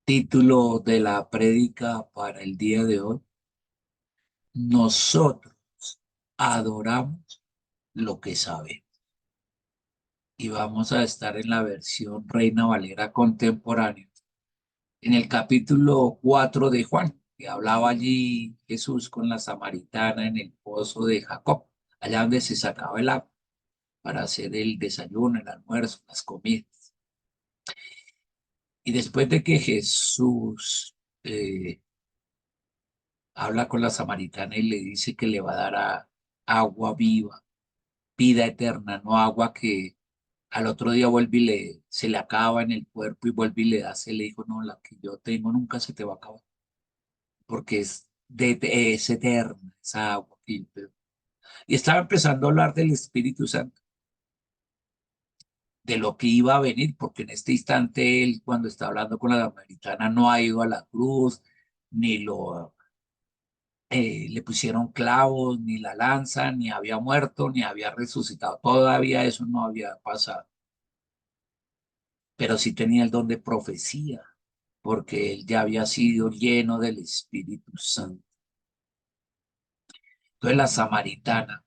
Título de la prédica para el día de hoy. Nosotros adoramos lo que sabemos. Y vamos a estar en la versión Reina Valera contemporánea, en el capítulo 4 de Juan, que hablaba allí Jesús con la samaritana en el pozo de Jacob, allá donde se sacaba el agua para hacer el desayuno, el almuerzo, las comidas. Y después de que Jesús habla con la samaritana y le dice que le va a dar agua viva, vida eterna, no agua que al otro día vuelve y se le acaba en el cuerpo y vuelve y le da, se le dijo, no, la que yo tengo nunca se te va a acabar, porque es eterna, esa agua. Y estaba empezando a hablar del Espíritu Santo, de lo que iba a venir, porque en este instante él, cuando está hablando con la samaritana, no ha ido a la cruz, ni le pusieron clavos, ni la lanza, ni había muerto, ni había resucitado. Todavía eso no había pasado, pero sí tenía el don de profecía, porque él ya había sido lleno del Espíritu Santo. Entonces la samaritana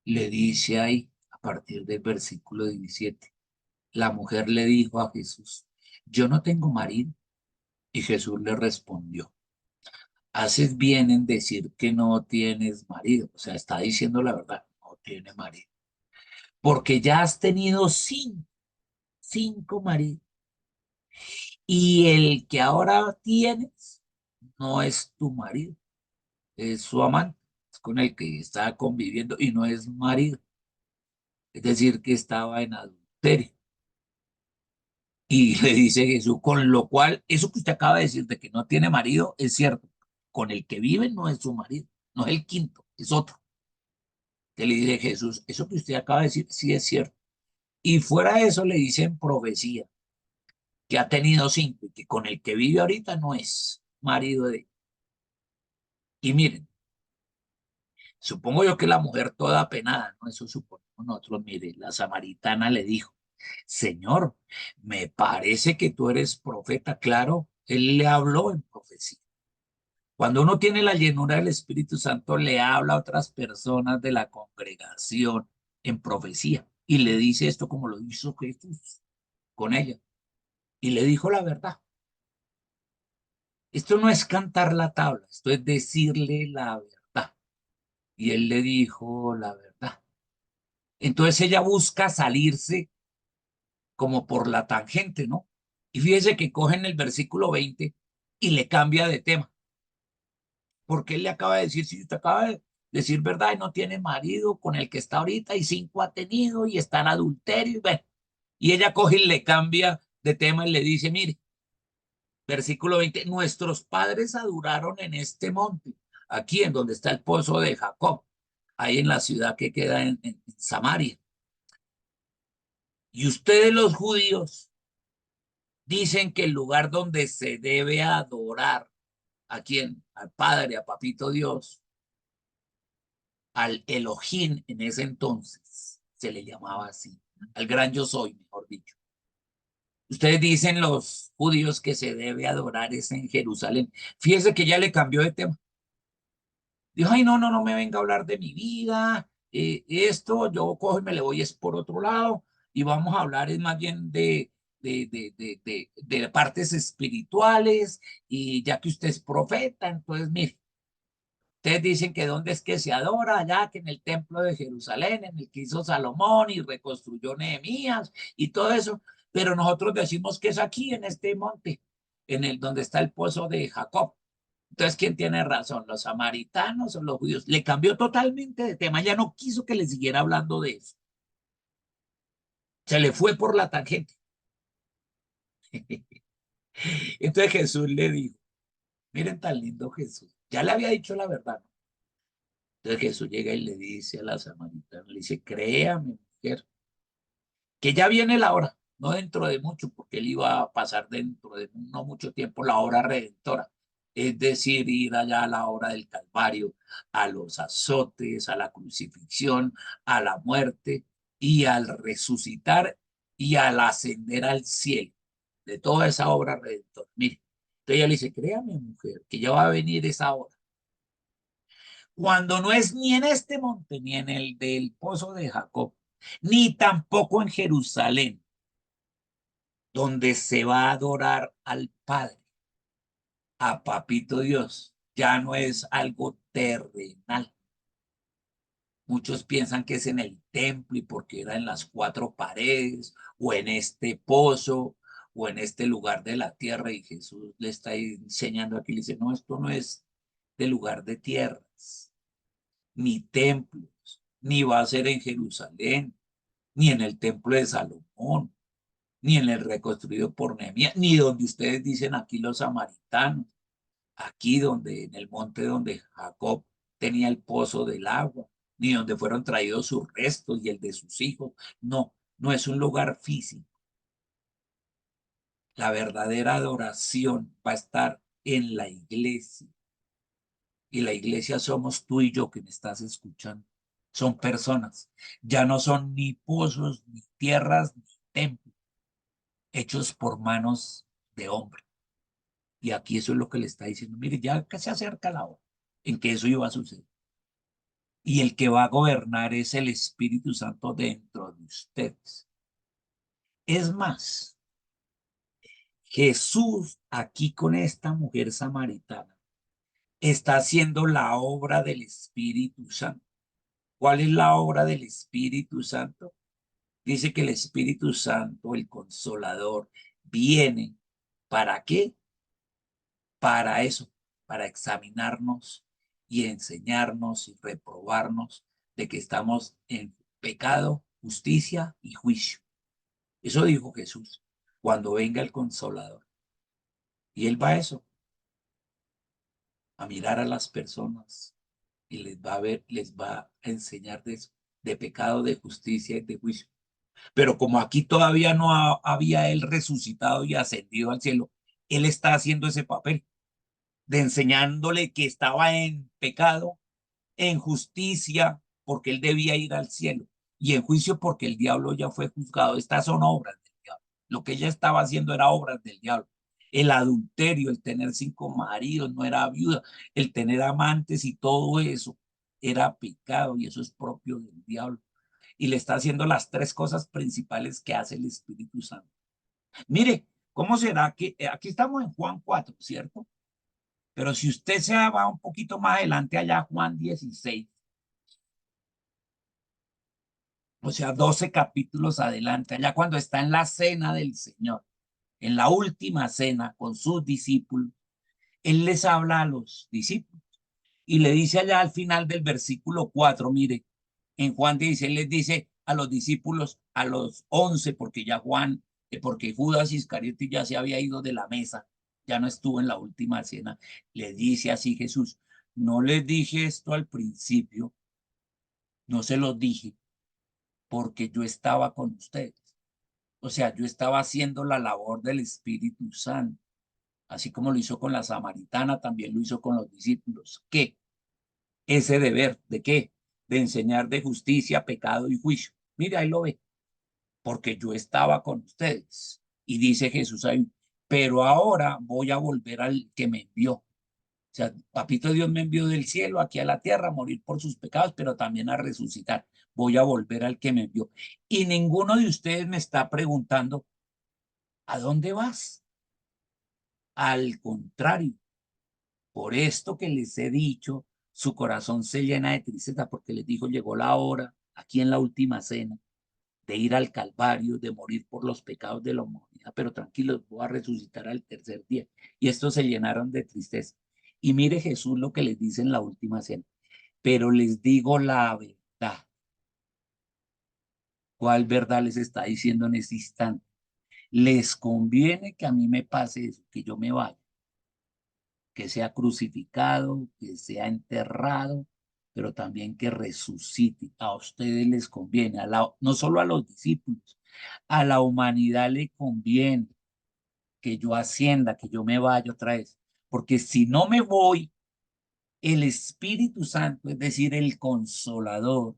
le dice ahí, a partir del versículo 17, la mujer le dijo a Jesús, yo no tengo marido. Y Jesús le respondió, haces bien en decir que no tienes marido. O sea, está diciendo la verdad, no tiene marido. Porque ya has tenido cinco maridos, y el que ahora tienes no es tu marido, es su amante, es con el que está conviviendo y no es marido, es decir, que estaba en adulterio. Y le dice Jesús, con lo cual, eso que usted acaba de decir de que no tiene marido es cierto, con el que vive no es su marido, no es el quinto, es otro. Que le dice Jesús, eso que usted acaba de decir sí es cierto. Y fuera de eso le dicen profecía, que ha tenido cinco y que con el que vive ahorita no es marido de. Y miren, supongo yo que la mujer toda penada, ¿no? Eso suponemos nosotros. Mire, la samaritana le dijo, Señor, me parece que tú eres profeta. Claro, él le habló en profecía. Cuando uno tiene la llenura del Espíritu Santo, le habla a otras personas de la congregación en profecía y le dice esto como lo hizo Jesús con ella. Y le dijo la verdad. Esto no es cantar la tabla, esto es decirle la verdad. Y él le dijo la verdad. Entonces ella busca salirse como por la tangente, ¿no? Y fíjese que coge en el versículo 20 y le cambia de tema, porque él le acaba de decir, si usted acaba de decir verdad y no tiene marido con el que está ahorita y cinco ha tenido y está en adulterio, y bueno, y ella coge y le cambia de tema y le dice, mire, versículo 20, nuestros padres adoraron en este monte, aquí en donde está el pozo de Jacob, ahí en la ciudad que queda en Samaria. Y ustedes los judíos dicen que el lugar donde se debe adorar, ¿a quién? Al Padre, a Papito Dios, al Elohim en ese entonces, se le llamaba así, al gran yo soy, mejor dicho. Ustedes dicen los judíos que se debe adorar es en Jerusalén. Fíjese que ya le cambió de tema. Dijo, ay, no, no, no me venga a hablar de mi vida, esto, yo cojo y me le voy es por otro lado, y vamos a hablar es más bien de partes espirituales, y ya que usted es profeta, entonces, mire, ustedes dicen que dónde es que se adora, allá que en el templo de Jerusalén, en el que hizo Salomón y reconstruyó Nehemías y todo eso, pero nosotros decimos que es aquí, en este monte, en el donde está el pozo de Jacob. Entonces, ¿quién tiene razón? ¿Los samaritanos o los judíos? Le cambió totalmente de tema, ya no quiso que le siguiera hablando de eso. Se le fue por la tangente. Entonces Jesús le dijo, miren tan lindo Jesús, ya le había dicho la verdad, ¿no? Entonces Jesús llega y le dice a la samaritana, le dice, créame, mujer, que ya viene la hora, no dentro de mucho, porque él iba a pasar dentro de no mucho tiempo la hora redentora, es decir, ir allá a la hora del Calvario, a los azotes, a la crucifixión, a la muerte y al resucitar y al ascender al cielo, de toda esa obra redentora. Mire, Entonces ella le dice, créame, mujer, que ya va a venir esa hora. Cuando no es ni en este monte, ni en el del pozo de Jacob, ni tampoco en Jerusalén, donde se va a adorar al Padre, a Papito Dios, ya no es algo terrenal. Muchos piensan que es en el templo y porque era en las cuatro paredes o en este pozo o en este lugar de la tierra y Jesús le está enseñando aquí, le dice, no, esto no es de lugar de tierras, ni templos, ni va a ser en Jerusalén, ni en el templo de Salomón, ni en el reconstruido por Nehemías, ni donde ustedes dicen aquí los samaritanos, aquí donde en el monte donde Jacob tenía el pozo del agua, ni donde fueron traídos sus restos y el de sus hijos. No, no es un lugar físico. La verdadera adoración va a estar en la iglesia. Y la iglesia somos tú y yo que me estás escuchando. Son personas. Ya no son ni pozos, ni tierras, ni templos, hechos por manos de hombre. Y aquí eso es lo que le está diciendo. Mire, ya que se acerca la hora en que eso iba a suceder. Y el que va a gobernar es el Espíritu Santo dentro de ustedes. Es más, Jesús aquí con esta mujer samaritana está haciendo la obra del Espíritu Santo. ¿Cuál es la obra del Espíritu Santo? Dice que el Espíritu Santo, el Consolador, viene. ¿Para qué? Para eso, para examinarnos y enseñarnos y reprobarnos de que estamos en pecado, justicia y juicio. Eso dijo Jesús, cuando venga el Consolador. Y él va a eso, a mirar a las personas y les va a ver, les va a enseñar de eso, de pecado, de justicia y de juicio. Pero como aquí todavía no había él resucitado y ascendido al cielo, él está haciendo ese papel de enseñándole que estaba en pecado, en justicia, porque él debía ir al cielo, y en juicio porque el diablo ya fue juzgado. Estas son obras del diablo. Lo que ella estaba haciendo era obras del diablo. El adulterio, el tener 5 maridos, no era viuda, el tener amantes y todo eso era pecado y eso es propio del diablo. Y le está haciendo las tres cosas principales que hace el Espíritu Santo. Mire, ¿cómo será que aquí estamos en Juan 4, ¿cierto? Pero si usted se va un poquito más adelante allá, Juan 16, o sea, 12 capítulos adelante, allá cuando está en la cena del Señor, en la última cena con sus discípulos, Él les habla a los discípulos y le dice allá al final del versículo 4, mire, en Juan 16 les dice a los discípulos, a los 11, porque ya Juan, porque Judas Iscariote ya se había ido de la mesa, ya no estuvo en la última cena, le dice así Jesús, no les dije esto al principio, no se los dije porque yo estaba con ustedes. O sea, yo estaba haciendo la labor del Espíritu Santo, así como lo hizo con la samaritana, también lo hizo con los discípulos. ¿Qué? Ese deber, ¿de qué? De enseñar de justicia, pecado y juicio. Mira, ahí lo ve, porque yo estaba con ustedes. Y dice Jesús ahí, pero ahora voy a volver al que me envió. O sea, Papito Dios me envió del cielo aquí a la tierra a morir por sus pecados, pero también a resucitar. Voy a volver al que me envió. Y ninguno de ustedes me está preguntando, ¿a dónde vas? Al contrario, por esto que les he dicho, su corazón se llena de tristeza porque les dijo, llegó la hora, aquí en la última cena, de ir al Calvario, de morir por los pecados de la humanidad, pero tranquilos, voy a resucitar al tercer día. Y estos se llenaron de tristeza. Y mire Jesús lo que les dice en la última cena, pero les digo la verdad. ¿Cuál verdad les está diciendo en este instante? Les conviene que a mí me pase eso, que yo me vaya, que sea crucificado, que sea enterrado, pero también que resucite. A ustedes les conviene, no solo a los discípulos, a la humanidad le conviene que yo ascienda, que yo me vaya otra vez, porque si no me voy, el Espíritu Santo, es decir, el Consolador,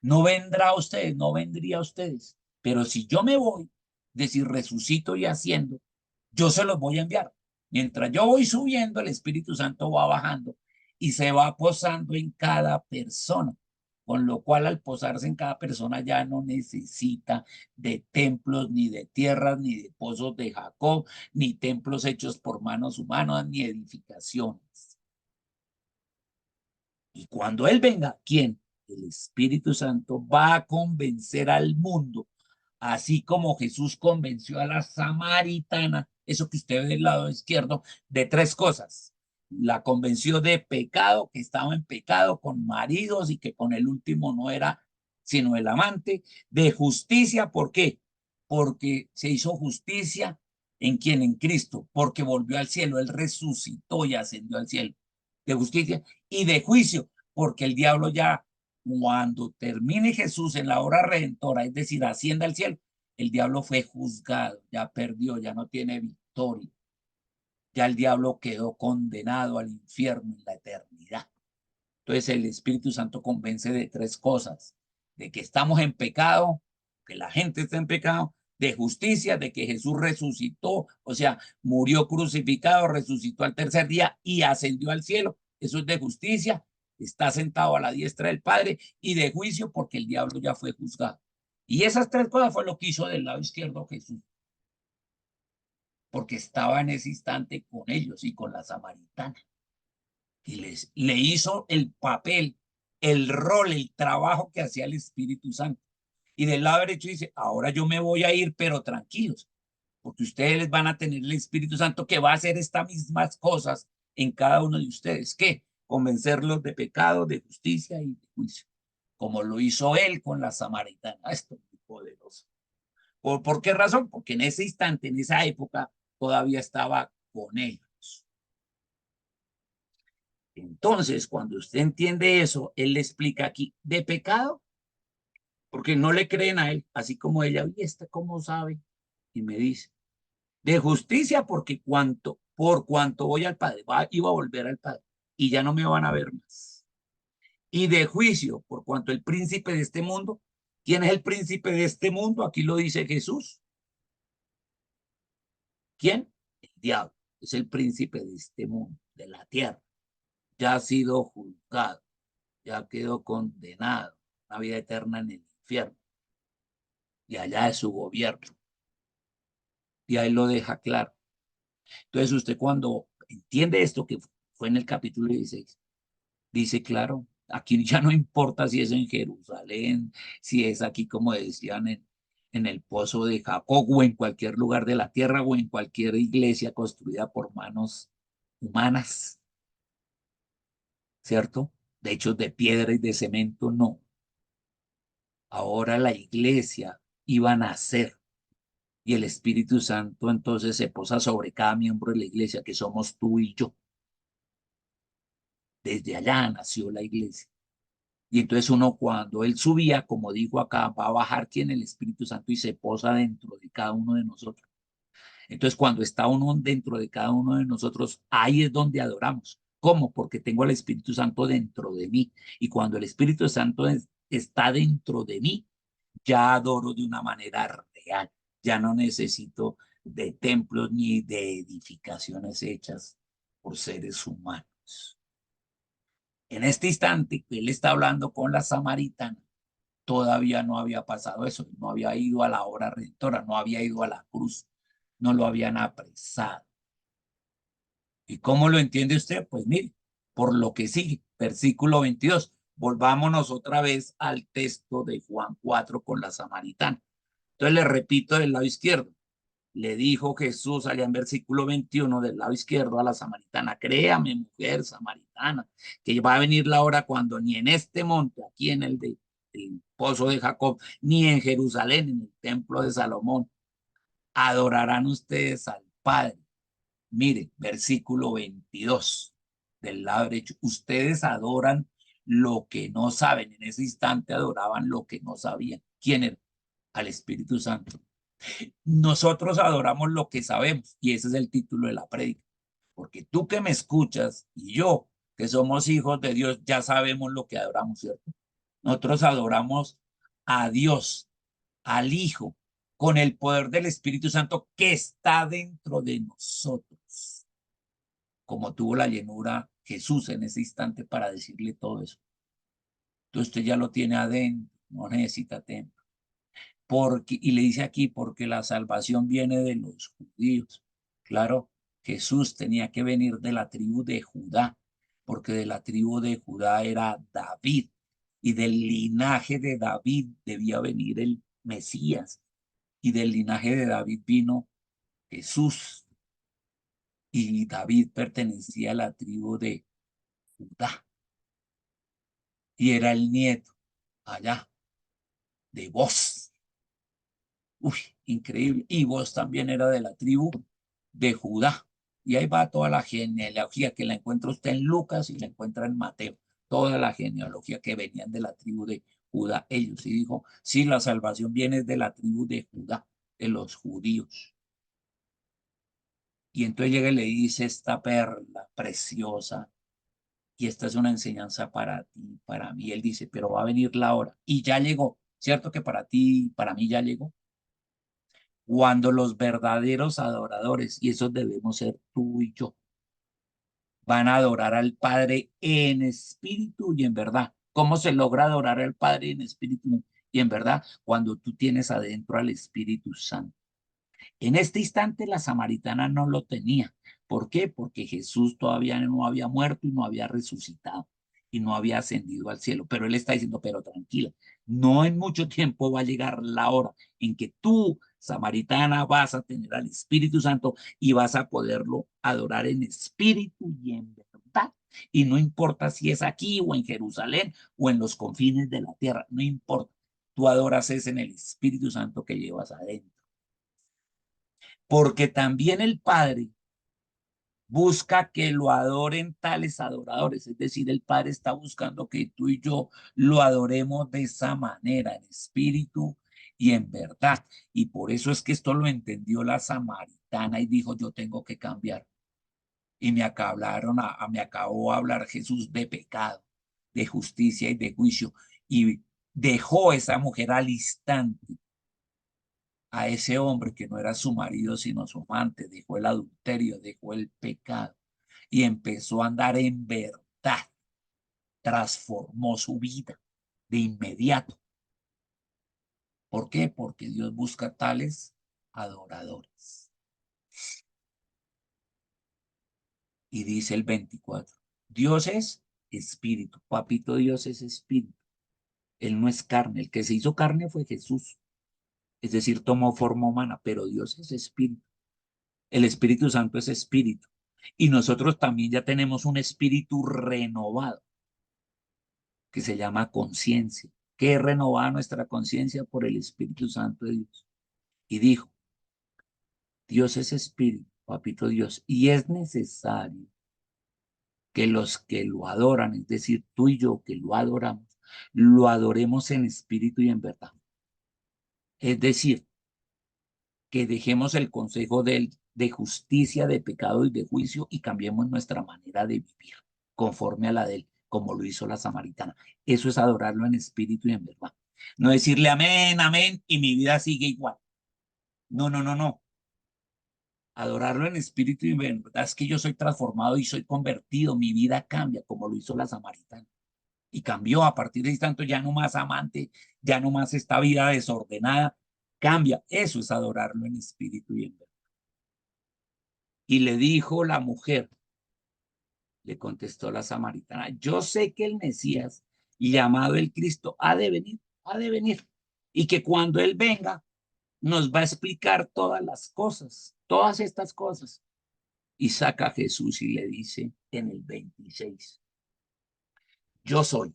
no vendrá a ustedes, no vendría a ustedes, pero si yo me voy, es decir, resucito y haciendo, yo se los voy a enviar. Mientras yo voy subiendo, el Espíritu Santo va bajando y se va posando en cada persona, con lo cual al posarse en cada persona ya no necesita de templos, ni de tierras, ni de pozos de Jacob, ni templos hechos por manos humanas, ni edificaciones. Y cuando Él venga, ¿quién? El Espíritu Santo va a convencer al mundo, así como Jesús convenció a la samaritana, eso que usted ve del lado izquierdo, de tres cosas. La convenció de pecado, que estaba en pecado con maridos y que con el último no era sino el amante. De justicia, ¿por qué? Porque se hizo justicia en quien, en Cristo, porque volvió al cielo, Él resucitó y ascendió al cielo. De justicia y de juicio, porque el diablo ya, cuando termine Jesús en la hora redentora, es decir, ascienda al cielo, el diablo fue juzgado, ya perdió, ya no tiene victoria. Ya el diablo quedó condenado al infierno en la eternidad. Entonces el Espíritu Santo convence de tres cosas: de que estamos en pecado, que la gente está en pecado; de justicia, de que Jesús resucitó, o sea, murió crucificado, resucitó al tercer día y ascendió al cielo. Eso es de justicia, está sentado a la diestra del Padre; y de juicio, porque el diablo ya fue juzgado. Y esas tres cosas fue lo que hizo del lado izquierdo Jesús, porque estaba en ese instante con ellos y con la samaritana. Y le hizo el papel, el rol, el trabajo que hacía el Espíritu Santo. Y del lado derecho dice, ahora yo me voy a ir, pero tranquilos, porque ustedes van a tener el Espíritu Santo que va a hacer estas mismas cosas en cada uno de ustedes. ¿Qué? Convencerlos de pecado, de justicia y de juicio, como lo hizo él con la samaritana. Esto es muy poderoso. ¿Por qué razón? Porque en ese instante, en esa época, todavía estaba con ellos. Entonces, cuando usted entiende eso, él le explica aquí de pecado, porque no le creen a él, así como ella, ¿y esta cómo sabe? Y me dice, de justicia, porque por cuanto voy al Padre, iba a volver al Padre, y ya no me van a ver más. Y de juicio, por cuanto el príncipe de este mundo, ¿quién es el príncipe de este mundo? Aquí lo dice Jesús. ¿Quién? El diablo, es el príncipe de este mundo, de la tierra. Ya ha sido juzgado, ya quedó condenado a una vida eterna en el infierno, y allá es su gobierno. Y ahí lo deja claro. Entonces usted, cuando entiende esto, que fue en el capítulo 16, dice, claro, aquí ya no importa si es en Jerusalén, si es aquí, como decían, en el pozo de Jacob, o en cualquier lugar de la tierra, o en cualquier iglesia construida por manos humanas, ¿cierto? De hecho, de piedra y de cemento, no. Ahora la iglesia iba a nacer, y el Espíritu Santo entonces se posa sobre cada miembro de la iglesia, que somos tú y yo. Desde allá nació la iglesia. Y entonces uno, cuando él subía, como dijo acá, va a bajar quien, el Espíritu Santo, y se posa dentro de cada uno de nosotros. Entonces, cuando está uno dentro de cada uno de nosotros, ahí es donde adoramos. ¿Cómo? Porque tengo al Espíritu Santo dentro de mí. Y cuando el Espíritu Santo está dentro de mí, ya adoro de una manera real. Ya no necesito de templos ni de edificaciones hechas por seres humanos. En este instante que él está hablando con la samaritana, todavía no había pasado eso, no había ido a la hora redentora, no había ido a la cruz, no lo habían apresado. ¿Y cómo lo entiende usted? Pues mire, por lo que sigue, versículo 22. Volvámonos otra vez al texto de Juan 4 con la samaritana. Entonces le repito del lado izquierdo. Le dijo Jesús allá en versículo 21 del lado izquierdo a la samaritana, créame, mujer samaritana, que va a venir la hora cuando ni en este monte, aquí en el pozo de Jacob, ni en Jerusalén, en el templo de Salomón, adorarán ustedes al Padre. Mire, versículo 22 del lado derecho, ustedes adoran lo que no saben. En ese instante adoraban lo que no sabían. ¿Quién era? Al Espíritu Santo. Nosotros adoramos lo que sabemos, y ese es el título de la prédica, porque tú que me escuchas y yo, que somos hijos de Dios, ya sabemos lo que adoramos, ¿cierto? Nosotros adoramos a Dios, al Hijo, con el poder del Espíritu Santo que está dentro de nosotros. como tuvo la llenura Jesús en ese instante para decirle todo eso. Entonces usted ya lo tiene adentro, no necesita templo. Porque, y le dice aquí, porque la salvación viene de los judíos. Claro, Jesús tenía que venir de la tribu de Judá, porque de la tribu de Judá era David, y del linaje de David debía venir el Mesías, y del linaje de David vino Jesús, y David pertenecía a la tribu de Judá, y era el nieto allá de Boz. Uy, increíble. Y vos también era de la tribu de Judá. Y ahí va toda la genealogía que la encuentra usted en Lucas y la encuentra en Mateo. Toda la genealogía que venían de la tribu de Judá. Ellos y dijo, sí, la salvación viene de la tribu de Judá, de los judíos. Y entonces llega y le dice esta perla preciosa, y esta es una enseñanza para ti, para mí. Él dice, pero va a venir la hora. Y ya llegó, ¿cierto que para ti, para mí ya llegó? Cuando los verdaderos adoradores, y esos debemos ser tú y yo, van a adorar al Padre en espíritu y en verdad. ¿Cómo se logra adorar al Padre en espíritu y en verdad? Cuando tú tienes adentro al Espíritu Santo. En este instante la samaritana no lo tenía. ¿Por qué? Porque Jesús todavía no había muerto y no había resucitado y no había ascendido al cielo. Pero él está diciendo, pero tranquila, no en mucho tiempo va a llegar la hora en que tú, samaritana, vas a tener al Espíritu Santo y vas a poderlo adorar en espíritu y en verdad. Y no importa si es aquí o en Jerusalén o en los confines de la tierra, no importa. Tú adoras es en el Espíritu Santo que llevas adentro. Porque también el Padre busca que lo adoren tales adoradores, es decir, el Padre está buscando que tú y yo lo adoremos de esa manera, en espíritu y en verdad. Y por eso es que esto lo entendió la samaritana y dijo, yo tengo que cambiar. Y me acabó a hablar Jesús de pecado, de justicia y de juicio. Y dejó esa mujer al instante a ese hombre que no era su marido sino su amante, dejó el adulterio, dejó el pecado y empezó a andar en verdad, transformó su vida de inmediato. ¿Por qué? Porque Dios busca tales adoradores. Y dice el 24, Dios es espíritu, papito Dios es espíritu, Él no es carne, el que se hizo carne fue Jesús, es decir, tomó forma humana, pero Dios es espíritu. El Espíritu Santo es espíritu. Y nosotros también ya tenemos un espíritu renovado que se llama conciencia, que es renovada nuestra conciencia por el Espíritu Santo de Dios. Y dijo, Dios es espíritu, papito Dios, y es necesario que los que lo adoran, es decir, tú y yo que lo adoremos en espíritu y en verdad. Es decir, que dejemos el consejo de justicia, de pecado y de juicio y cambiemos nuestra manera de vivir conforme a la de él, como lo hizo la samaritana. Eso es adorarlo en espíritu y en verdad. No decirle amén, amén y mi vida sigue igual. No, no, no, no. Adorarlo en espíritu y en verdad es que yo soy transformado y soy convertido. Mi vida cambia como lo hizo la samaritana. Y cambió a partir de ese tanto, ya no más amante, ya no más esta vida desordenada. Cambia. Eso es adorarlo en espíritu y en verdad. Y le dijo la mujer, le contestó la samaritana, yo sé que el Mesías, llamado el Cristo, ha de venir. Y que cuando Él venga, nos va a explicar todas las cosas, todas estas cosas. Y saca a Jesús y le dice en el 26, yo soy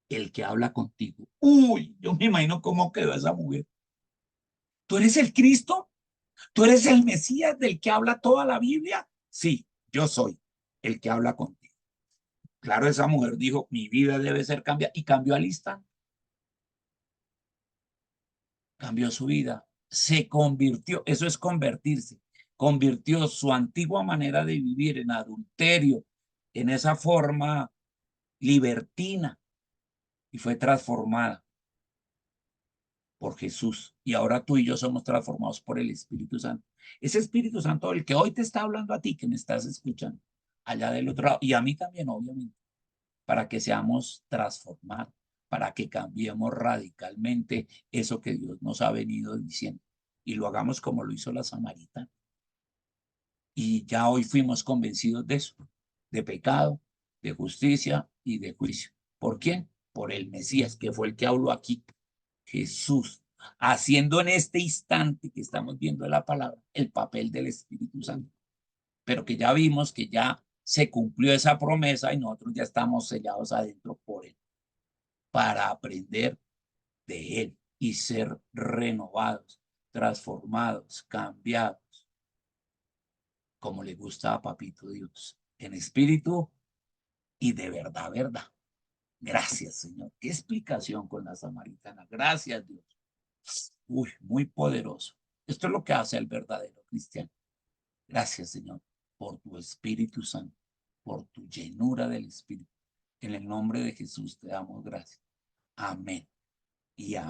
el que habla contigo. Uy, yo me imagino cómo quedó esa mujer. ¿Tú eres el Cristo? ¿Tú eres el Mesías del que habla toda la Biblia? Sí, yo soy el que habla contigo. Claro, esa mujer dijo, mi vida debe ser cambiada y cambió al instante. Cambió su vida. Se convirtió, eso es convertirse. Convirtió su antigua manera de vivir en adulterio, en esa forma libertina y fue transformada por Jesús. Y ahora tú y yo somos transformados por el Espíritu Santo. Ese Espíritu Santo, el que hoy te está hablando a ti, que me estás escuchando, allá del otro lado, y a mí también, obviamente, para que seamos transformados, para que cambiemos radicalmente eso que Dios nos ha venido diciendo y lo hagamos como lo hizo la samaritana. Y ya hoy fuimos convencidos de eso, de pecado, de justicia y de juicio. ¿Por quién? Por el Mesías, que fue el que habló aquí, Jesús, haciendo en este instante que estamos viendo la palabra el papel del Espíritu Santo, pero que ya vimos que ya se cumplió esa promesa y nosotros ya estamos sellados adentro por él, para aprender de él y ser renovados, transformados, cambiados, como le gusta a Papito Dios, en espíritu y de verdad, verdad. Gracias, Señor. Qué explicación con la samaritana. Gracias, Dios. Uy, muy poderoso. Esto es lo que hace el verdadero cristiano. Gracias, Señor, por tu Espíritu Santo, por tu llenura del Espíritu. En el nombre de Jesús te damos gracias. Amén y amén.